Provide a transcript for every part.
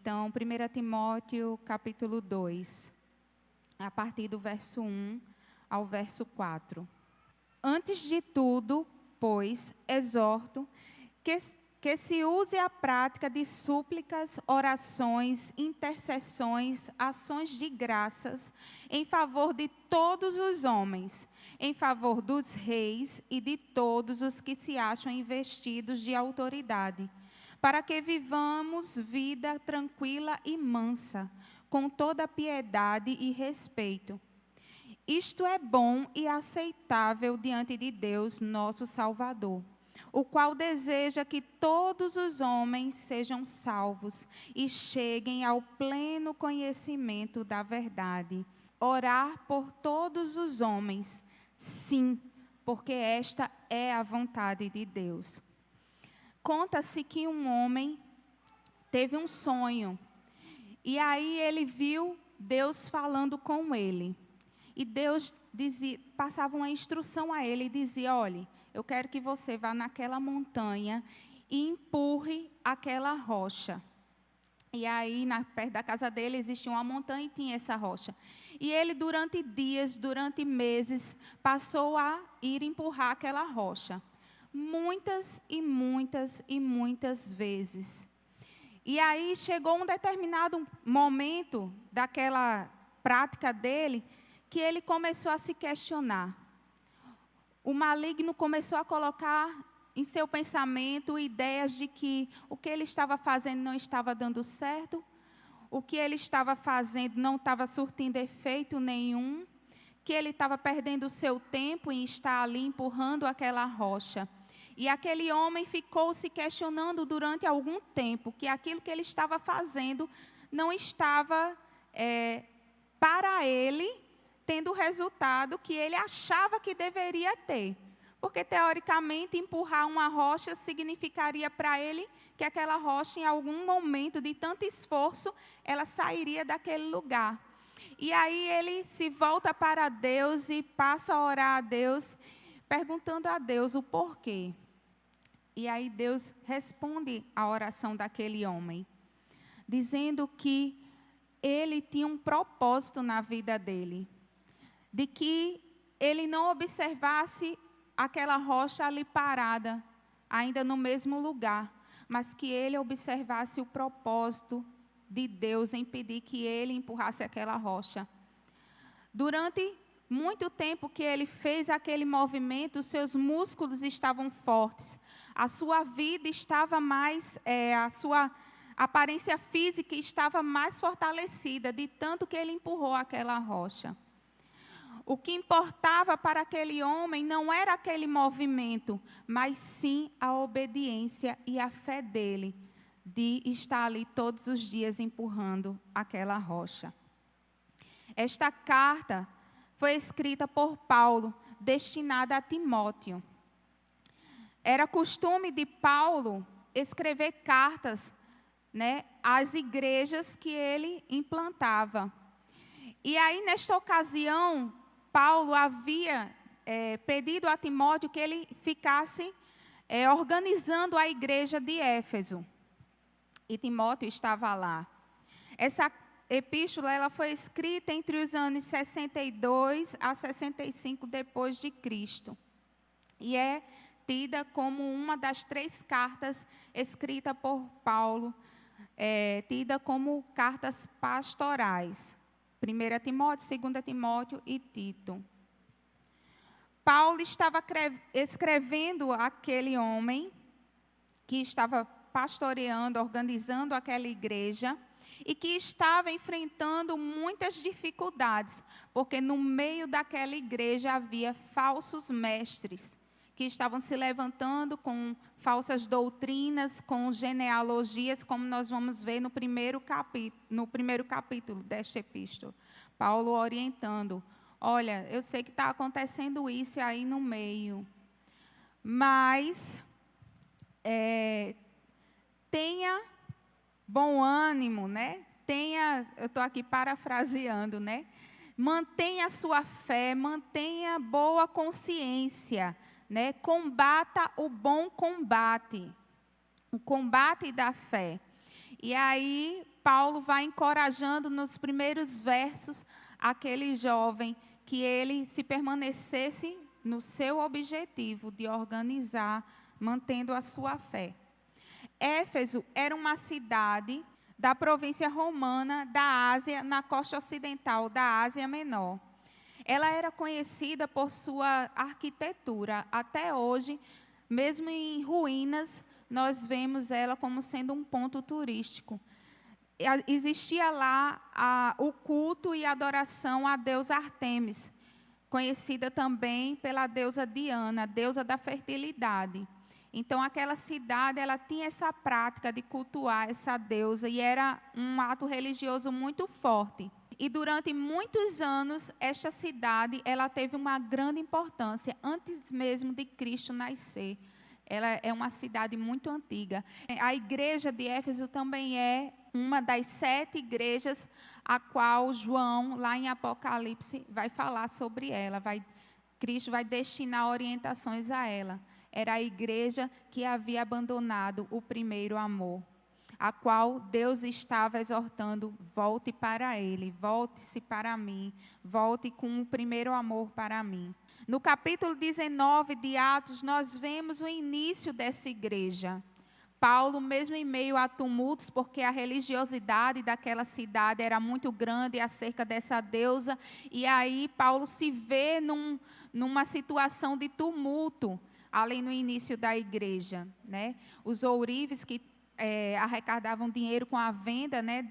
Então, 1 Timóteo, capítulo 2, a partir do verso 1 ao verso 4. Antes de tudo, pois, exorto que se use a prática de súplicas, orações, intercessões, ações de graças, em favor de todos os homens, em favor dos reis e de todos os que se acham investidos de autoridade, para que vivamos vida tranquila e mansa, com toda piedade e respeito. Isto é bom e aceitável diante de Deus, nosso Salvador, o qual deseja que todos os homens sejam salvos e cheguem ao pleno conhecimento da verdade. Orar por todos os homens, sim, porque esta é a vontade de Deus. Conta-se que um homem teve um sonho, e aí ele viu Deus falando com ele. E Deus passava uma instrução a ele e dizia: olhe, eu quero que você vá naquela montanha e empurre aquela rocha. E aí, perto da casa dele, existia uma montanha e tinha essa rocha. E ele, durante dias, durante meses, passou a ir empurrar aquela rocha. Muitas e muitas e muitas vezes. E aí, chegou um determinado momento daquela prática dele, que ele começou a se questionar. O maligno começou a colocar em seu pensamento ideias de que o que ele estava fazendo não estava dando certo, o que ele estava fazendo não estava surtindo efeito nenhum, que ele estava perdendo o seu tempo em estar ali empurrando aquela rocha. E aquele homem ficou se questionando durante algum tempo, que aquilo que ele estava fazendo não estava, para ele, tendo o resultado que ele achava que deveria ter. Porque, teoricamente, empurrar uma rocha significaria para ele que aquela rocha, em algum momento de tanto esforço, ela sairia daquele lugar. E aí ele se volta para Deus e passa a orar a Deus, perguntando a Deus o porquê. E aí Deus responde a oração daquele homem, dizendo que ele tinha um propósito na vida dele, de que ele não observasse aquela rocha ali parada, ainda no mesmo lugar, mas que ele observasse o propósito de Deus em pedir que ele empurrasse aquela rocha. Durante muito tempo que ele fez aquele movimento, os seus músculos estavam fortes, a sua vida estava mais, a sua aparência física estava mais fortalecida, de tanto que ele empurrou aquela rocha. O que importava para aquele homem não era aquele movimento, mas sim a obediência e a fé dele, de estar ali todos os dias empurrando aquela rocha. Esta carta foi escrita por Paulo, destinada a Timóteo. Era costume de Paulo escrever cartas, às igrejas que ele implantava. E aí, nesta ocasião, Paulo havia pedido a Timóteo que ele ficasse organizando a igreja de Éfeso. E Timóteo estava lá. Essa epístola ela foi escrita entre os anos 62 a 65 depois de Cristo. E é tida como uma das 3 cartas escritas por Paulo, tida como cartas pastorais. 1 Timóteo, 2 Timóteo e Tito. Paulo estava escrevendo aquele homem que estava pastoreando, organizando aquela igreja e que estava enfrentando muitas dificuldades, porque no meio daquela igreja havia falsos mestres que estavam se levantando com falsas doutrinas, com genealogias, como nós vamos ver no primeiro capítulo desta epístola. Paulo orientando: olha, eu sei que está acontecendo isso aí no meio, mas tenha bom ânimo, eu estou aqui parafraseando, mantenha a sua fé, mantenha boa consciência, combata o bom combate, o combate da fé. E aí, Paulo vai encorajando nos primeiros versos aquele jovem que ele se permanecesse no seu objetivo de organizar, mantendo a sua fé. Éfeso era uma cidade da província romana da Ásia, na costa ocidental da Ásia Menor. Ela era conhecida por sua arquitetura. Até hoje, mesmo em ruínas, nós vemos ela como sendo um ponto turístico. Existia lá o culto e adoração à deusa Ártemis, conhecida também pela deusa Diana, deusa da fertilidade. Então, aquela cidade, ela tinha essa prática de cultuar essa deusa e era um ato religioso muito forte. E durante muitos anos, esta cidade, ela teve uma grande importância, antes mesmo de Cristo nascer. Ela é uma cidade muito antiga. A igreja de Éfeso também é uma das 7 igrejas a qual João, lá em Apocalipse, vai falar sobre ela. Cristo vai destinar orientações a ela. Era a igreja que havia abandonado o primeiro amor, a qual Deus estava exortando: volte para Ele, volte-se para mim, volte com o primeiro amor para mim. No capítulo 19 de Atos, nós vemos o início dessa igreja. Paulo, mesmo em meio a tumultos, porque a religiosidade daquela cidade era muito grande acerca dessa deusa, e aí Paulo se vê numa situação de tumulto, além no início da igreja, né? Os ourives que arrecadavam dinheiro com a venda, né,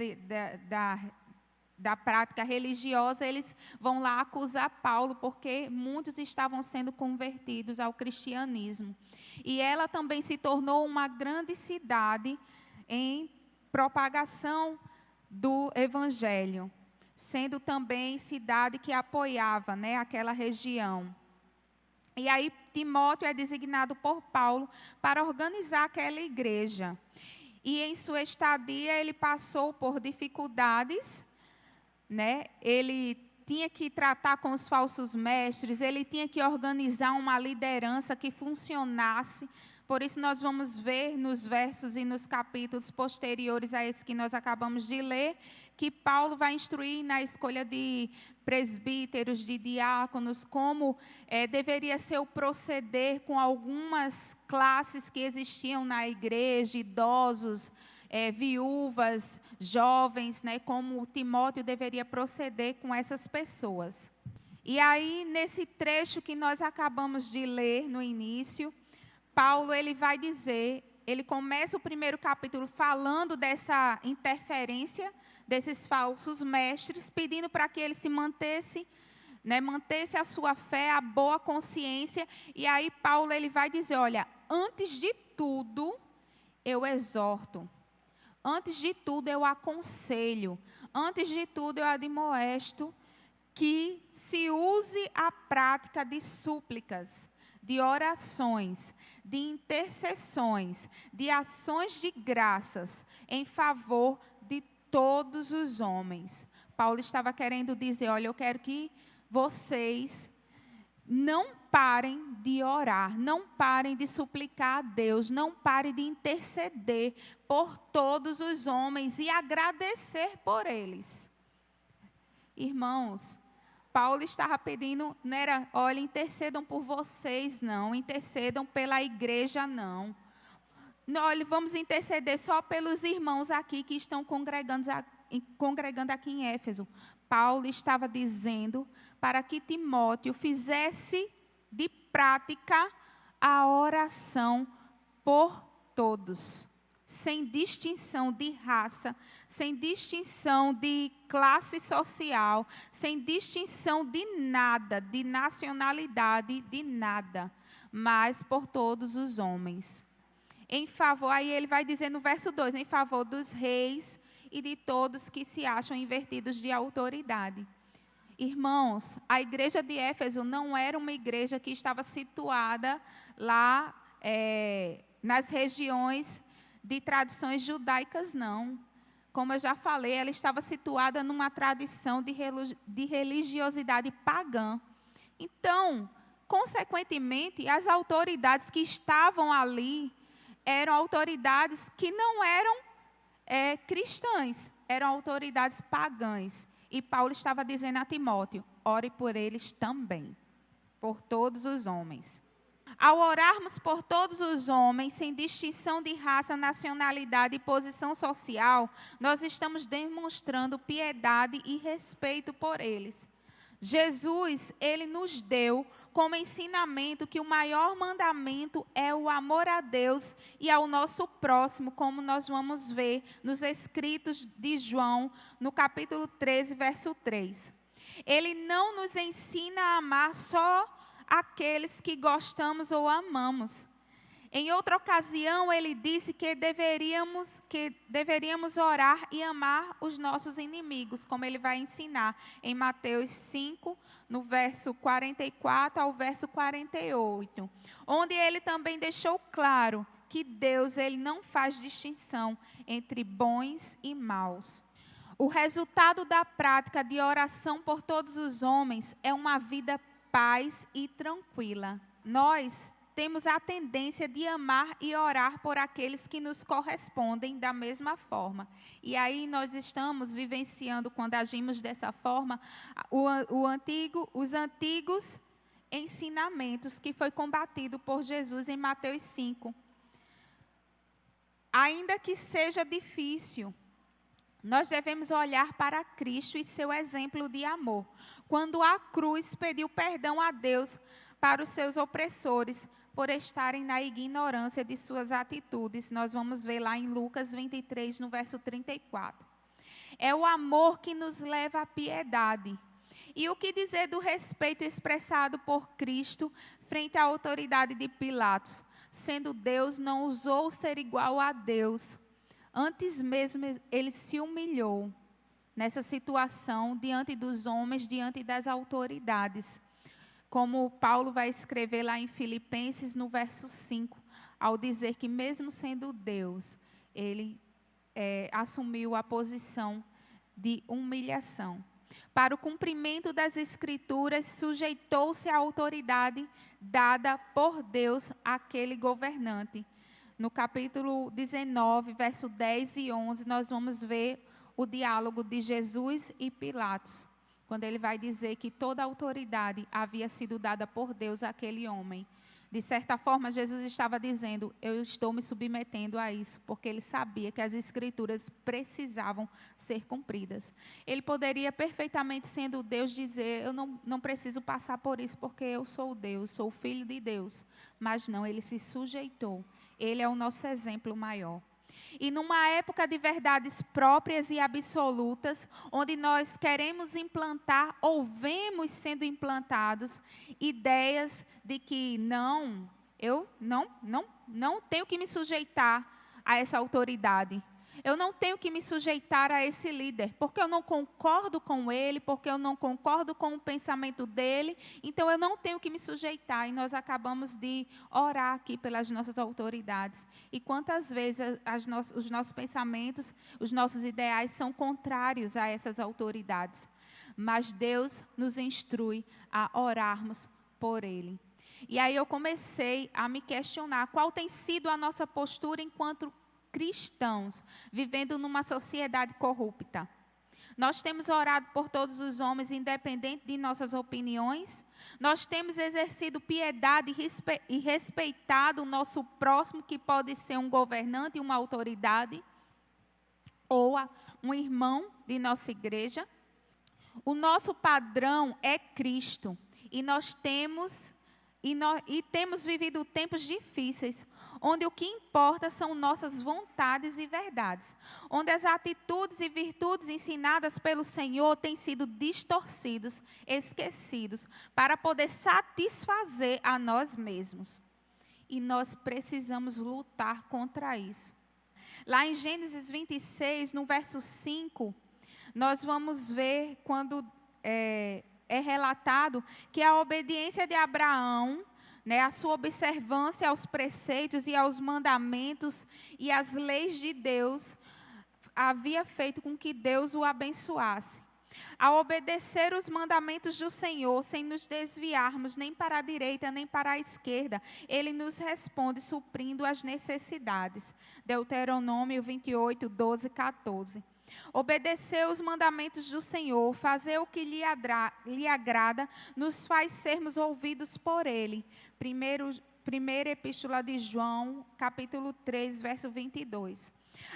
da prática religiosa, eles vão lá acusar Paulo, porque muitos estavam sendo convertidos ao cristianismo. E ela também se tornou uma grande cidade em propagação do evangelho, sendo também cidade que apoiava, né, aquela região. E aí Timóteo é designado por Paulo para organizar aquela igreja. E em sua estadia ele passou por dificuldades, né? Ele tinha que tratar com os falsos mestres, ele tinha que organizar uma liderança que funcionasse. Por isso nós vamos ver nos versos e nos capítulos posteriores a esses que nós acabamos de ler, que Paulo vai instruir na escolha de presbíteros, de diáconos, como deveria ser o proceder com algumas classes que existiam na igreja, idosos, viúvas, jovens, né, como Timóteo deveria proceder com essas pessoas. E aí, nesse trecho que nós acabamos de ler no início, Paulo ele vai dizer, ele começa o primeiro capítulo falando dessa interferência desses falsos mestres, pedindo para que ele se mantesse, né, mantesse a sua fé, a boa consciência. E aí Paulo ele vai dizer, olha, antes de tudo eu exorto, antes de tudo eu aconselho, antes de tudo eu admoesto que se use a prática de súplicas, de orações, de intercessões, de ações de graças em favor de todos os homens. Paulo estava querendo dizer, olha, eu quero que vocês não parem de orar, não parem de suplicar a Deus, não parem de interceder por todos os homens e agradecer por eles. Irmãos, Paulo estava pedindo, não era, olha, intercedam por vocês, não, intercedam pela igreja, não. Olha, vamos interceder só pelos irmãos aqui que estão congregando aqui em Éfeso. Paulo estava dizendo para que Timóteo fizesse de prática a oração por todos, sem distinção de raça, sem distinção de classe social, sem distinção de nada, de nacionalidade, de nada, mas por todos os homens. Em favor, aí ele vai dizer no verso 2, em favor dos reis e de todos que se acham invertidos de autoridade. Irmãos, a igreja de Éfeso não era uma igreja que estava situada lá nas regiões de tradições judaicas, não. Como eu já falei, ela estava situada numa tradição de religiosidade pagã. Então, consequentemente, as autoridades que estavam ali eram autoridades que não eram cristãs, eram autoridades pagãs. E Paulo estava dizendo a Timóteo, ore por eles também, por todos os homens. Ao orarmos por todos os homens, sem distinção de raça, nacionalidade e posição social, nós estamos demonstrando piedade e respeito por eles. Jesus, ele nos deu como ensinamento que o maior mandamento é o amor a Deus e ao nosso próximo, como nós vamos ver nos escritos de João, no capítulo 13, verso 3. Ele não nos ensina a amar só aqueles que gostamos ou amamos. Em outra ocasião, ele disse que deveríamos orar e amar os nossos inimigos, como ele vai ensinar em Mateus 5, no verso 44 ao verso 48, onde ele também deixou claro que Deus, ele não faz distinção entre bons e maus. O resultado da prática de oração por todos os homens é uma vida paz e tranquila. Nós temos a tendência de amar e orar por aqueles que nos correspondem da mesma forma. E aí nós estamos vivenciando, quando agimos dessa forma, os antigos ensinamentos que foi combatido por Jesus em Mateus 5. Ainda que seja difícil, nós devemos olhar para Cristo e seu exemplo de amor. Quando a cruz pediu perdão a Deus para os seus opressores, por estarem na ignorância de suas atitudes. Nós vamos ver lá em Lucas 23, no verso 34. É o amor que nos leva à piedade. E o que dizer do respeito expressado por Cristo frente à autoridade de Pilatos? Sendo Deus, não ousou ser igual a Deus. Antes mesmo, ele se humilhou nessa situação diante dos homens, diante das autoridades. Como Paulo vai escrever lá em Filipenses, no verso 5, ao dizer que mesmo sendo Deus, ele assumiu a posição de humilhação. Para o cumprimento das Escrituras, sujeitou-se à autoridade dada por Deus àquele governante. No capítulo 19, verso 10 e 11, nós vamos ver o diálogo de Jesus e Pilatos, quando ele vai dizer que toda a autoridade havia sido dada por Deus àquele homem. De certa forma, Jesus estava dizendo, eu estou me submetendo a isso, porque ele sabia que as Escrituras precisavam ser cumpridas. Ele poderia perfeitamente, sendo Deus, dizer, eu não preciso passar por isso, porque eu sou Deus, sou o Filho de Deus. Mas não, ele se sujeitou. Ele é o nosso exemplo maior. E numa época de verdades próprias e absolutas, onde nós queremos implantar ou vemos sendo implantados ideias de que eu não tenho que me sujeitar a essa autoridade. Eu não tenho que me sujeitar a esse líder, porque eu não concordo com ele, porque eu não concordo com o pensamento dele, então eu não tenho que me sujeitar. E nós acabamos de orar aqui pelas nossas autoridades. E quantas vezes os nossos pensamentos, os nossos ideais são contrários a essas autoridades. Mas Deus nos instrui a orarmos por ele. E aí eu comecei a me questionar qual tem sido a nossa postura enquanto cristãos, vivendo numa sociedade corrupta. Nós temos orado por todos os homens, independente de nossas opiniões. Nós temos exercido piedade e respeitado o nosso próximo, que pode ser um governante, uma autoridade, ou um irmão de nossa igreja. O nosso padrão é Cristo. E nós temos vivido tempos difíceis, onde o que importa são nossas vontades e verdades, onde as atitudes e virtudes ensinadas pelo Senhor têm sido distorcidos, esquecidos, para poder satisfazer a nós mesmos. E nós precisamos lutar contra isso. Lá em Gênesis 26, no verso 5, nós vamos ver quando é relatado que a obediência de Abraão, a sua observância aos preceitos e aos mandamentos e às leis de Deus, havia feito com que Deus o abençoasse. Ao obedecer os mandamentos do Senhor, sem nos desviarmos nem para a direita nem para a esquerda, Ele nos responde suprindo as necessidades. Deuteronômio 28, 12, 14. Obedecer os mandamentos do Senhor, fazer o que lhe agrada, nos faz sermos ouvidos por Ele. Primeira Epístola de João, capítulo 3, verso 22.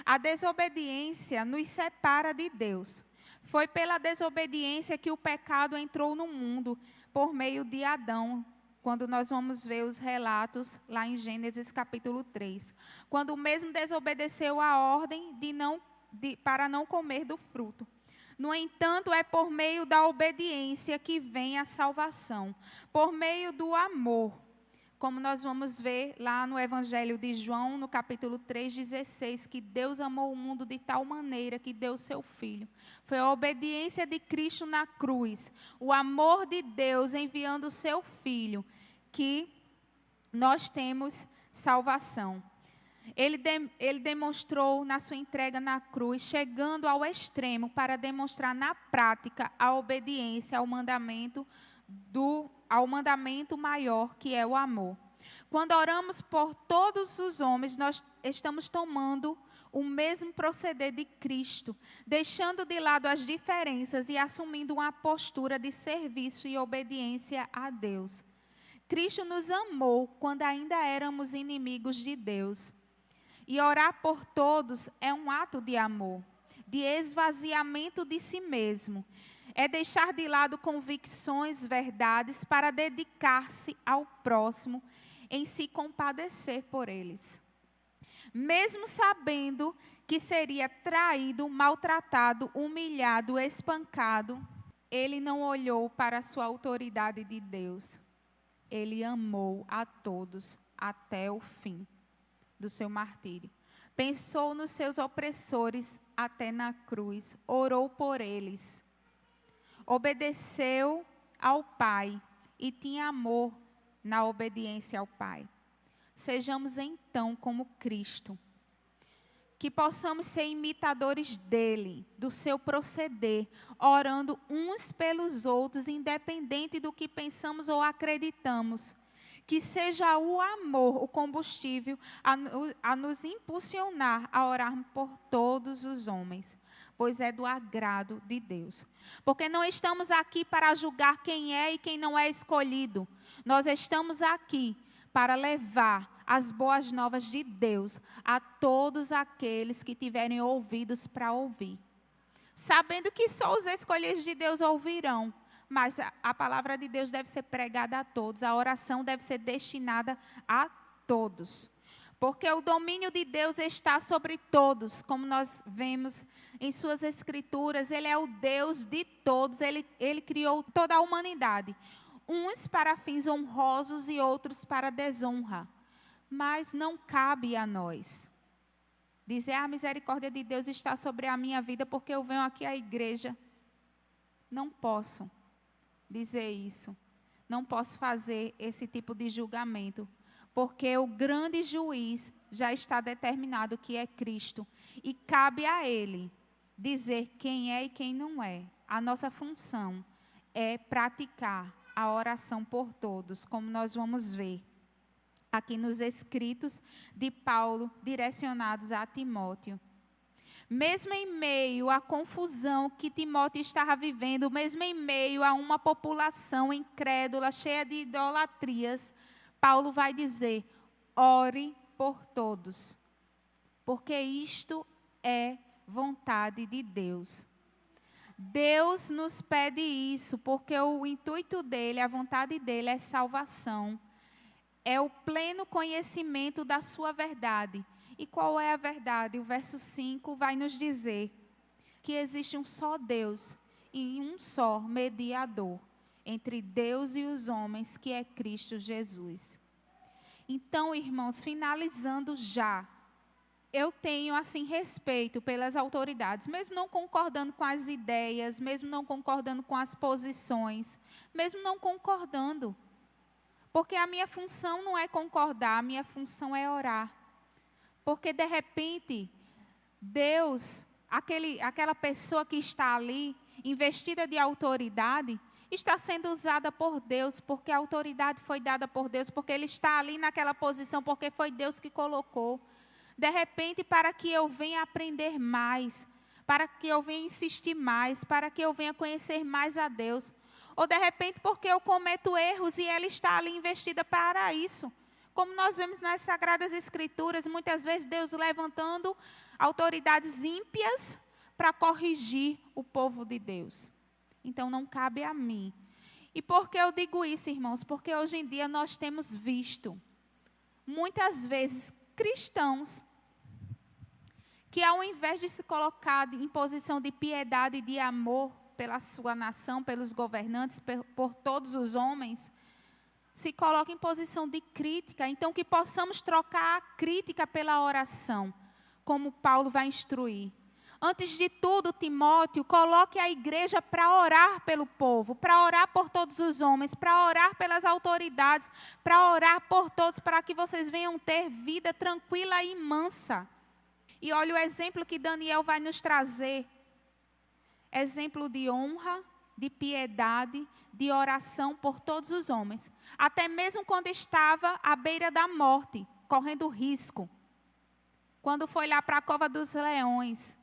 A desobediência nos separa de Deus. Foi pela desobediência que o pecado entrou no mundo, por meio de Adão, quando nós vamos ver os relatos lá em Gênesis capítulo 3. Quando o mesmo desobedeceu a ordem para não comer do fruto. No entanto, é por meio da obediência que vem a salvação, por meio do amor. Como nós vamos ver lá no Evangelho de João, no capítulo 3:16, que Deus amou o mundo de tal maneira que deu seu Filho. Foi a obediência de Cristo na cruz, o amor de Deus enviando o seu Filho, que nós temos salvação. Ele demonstrou na sua entrega na cruz, chegando ao extremo para demonstrar na prática a obediência ao mandamento maior, que é o amor. Quando oramos por todos os homens, nós estamos tomando o mesmo proceder de Cristo, deixando de lado as diferenças e assumindo uma postura de serviço e obediência a Deus. Cristo nos amou quando ainda éramos inimigos de Deus. E orar por todos é um ato de amor, de esvaziamento de si mesmo. É deixar de lado convicções, verdades, para dedicar-se ao próximo, em se compadecer por eles. Mesmo sabendo que seria traído, maltratado, humilhado, espancado, ele não olhou para a sua autoridade de Deus. Ele amou a todos até o fim do seu martírio. Pensou nos seus opressores até na cruz, orou por eles. Obedeceu ao Pai e tinha amor na obediência ao Pai. Sejamos então como Cristo, que possamos ser imitadores dele, do seu proceder, orando uns pelos outros, independente do que pensamos ou acreditamos. Que seja o amor, o combustível, a nos impulsionar a orar por todos os homens, pois é do agrado de Deus. Porque não estamos aqui para julgar quem é e quem não é escolhido. Nós estamos aqui para levar as boas novas de Deus a todos aqueles que tiverem ouvidos para ouvir. Sabendo que só os escolhidos de Deus ouvirão. Mas a palavra de Deus deve ser pregada a todos, a oração deve ser destinada a todos. Porque o domínio de Deus está sobre todos, como nós vemos em suas escrituras. Ele é o Deus de todos, ele criou toda a humanidade. Uns para fins honrosos e outros para desonra. Mas não cabe a nós dizer, a misericórdia de Deus está sobre a minha vida porque eu venho aqui à igreja. Não posso dizer isso. Não posso fazer esse tipo de julgamento. Porque o grande juiz já está determinado, que é Cristo. E cabe a Ele dizer quem é e quem não é. A nossa função é praticar a oração por todos, como nós vamos ver aqui nos escritos de Paulo, direcionados a Timóteo. Mesmo em meio à confusão que Timóteo estava vivendo, mesmo em meio a uma população incrédula, cheia de idolatrias, Paulo vai dizer, ore por todos, porque isto é vontade de Deus. Deus nos pede isso, porque o intuito dele, a vontade dele é salvação, é o pleno conhecimento da sua verdade. E qual é a verdade? O verso 5 vai nos dizer que existe um só Deus e um só mediador entre Deus e os homens, que é Cristo Jesus. Então, irmãos, finalizando já, eu tenho assim respeito pelas autoridades, mesmo não concordando com as ideias, mesmo não concordando com as posições, mesmo não concordando. Porque a minha função não é concordar, a minha função é orar. Porque, de repente, Deus, aquela pessoa que está ali, investida de autoridade, está sendo usada por Deus, porque a autoridade foi dada por Deus, porque ele está ali naquela posição, porque foi Deus que colocou. De repente, para que eu venha aprender mais, para que eu venha insistir mais, para que eu venha conhecer mais a Deus. Ou de repente, porque eu cometo erros e ela está ali investida para isso. Como nós vemos nas Sagradas Escrituras, muitas vezes Deus levantando autoridades ímpias para corrigir o povo de Deus. Então, não cabe a mim. E por que eu digo isso, irmãos? Porque hoje em dia nós temos visto, muitas vezes, cristãos que ao invés de se colocar em posição de piedade e de amor pela sua nação, pelos governantes, por todos os homens, se colocam em posição de crítica. Então, que possamos trocar a crítica pela oração, como Paulo vai instruir. Antes de tudo, Timóteo, coloque a igreja para orar pelo povo, para orar por todos os homens, para orar pelas autoridades, para orar por todos, para que vocês venham ter vida tranquila e mansa. E olha o exemplo que Daniel vai nos trazer. Exemplo de honra, de piedade, de oração por todos os homens. Até mesmo quando estava à beira da morte, correndo risco. Quando foi lá para a cova dos leões.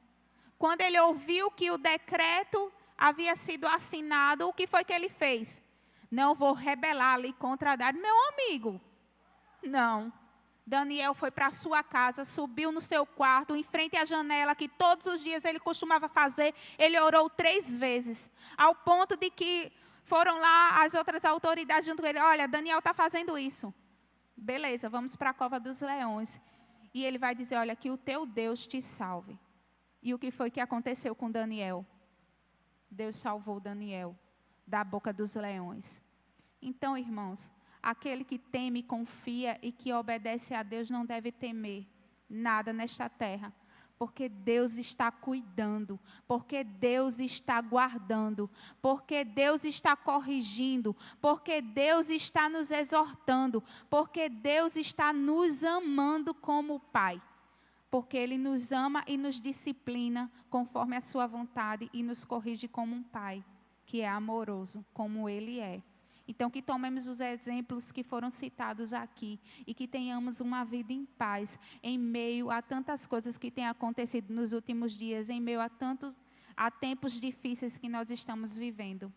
Quando ele ouviu que o decreto havia sido assinado, o que foi que ele fez? Não vou rebelar ali contra Haddad. Meu amigo, não. Daniel foi para a sua casa, subiu no seu quarto, em frente à janela, que todos os dias ele costumava fazer. Ele orou 3 vezes, ao ponto de que foram lá as outras autoridades junto com ele. Olha, Daniel está fazendo isso. Beleza, vamos para a cova dos leões. E ele vai dizer, olha, que o teu Deus te salve. E o que foi que aconteceu com Daniel? Deus salvou Daniel da boca dos leões. Então, irmãos, aquele que teme, confia e que obedece a Deus não deve temer nada nesta terra. Porque Deus está cuidando, porque Deus está guardando, porque Deus está corrigindo, porque Deus está nos exortando, porque Deus está nos amando como Pai. Porque Ele nos ama e nos disciplina conforme a sua vontade e nos corrige como um Pai, que é amoroso, como Ele é. Então, que tomemos os exemplos que foram citados aqui e que tenhamos uma vida em paz, em meio a tantas coisas que têm acontecido nos últimos dias, em meio a tempos difíceis que nós estamos vivendo.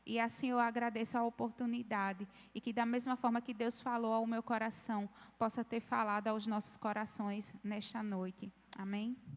E assim eu agradeço a oportunidade e que da mesma forma que Deus falou ao meu coração, possa ter falado aos nossos corações nesta noite. Amém?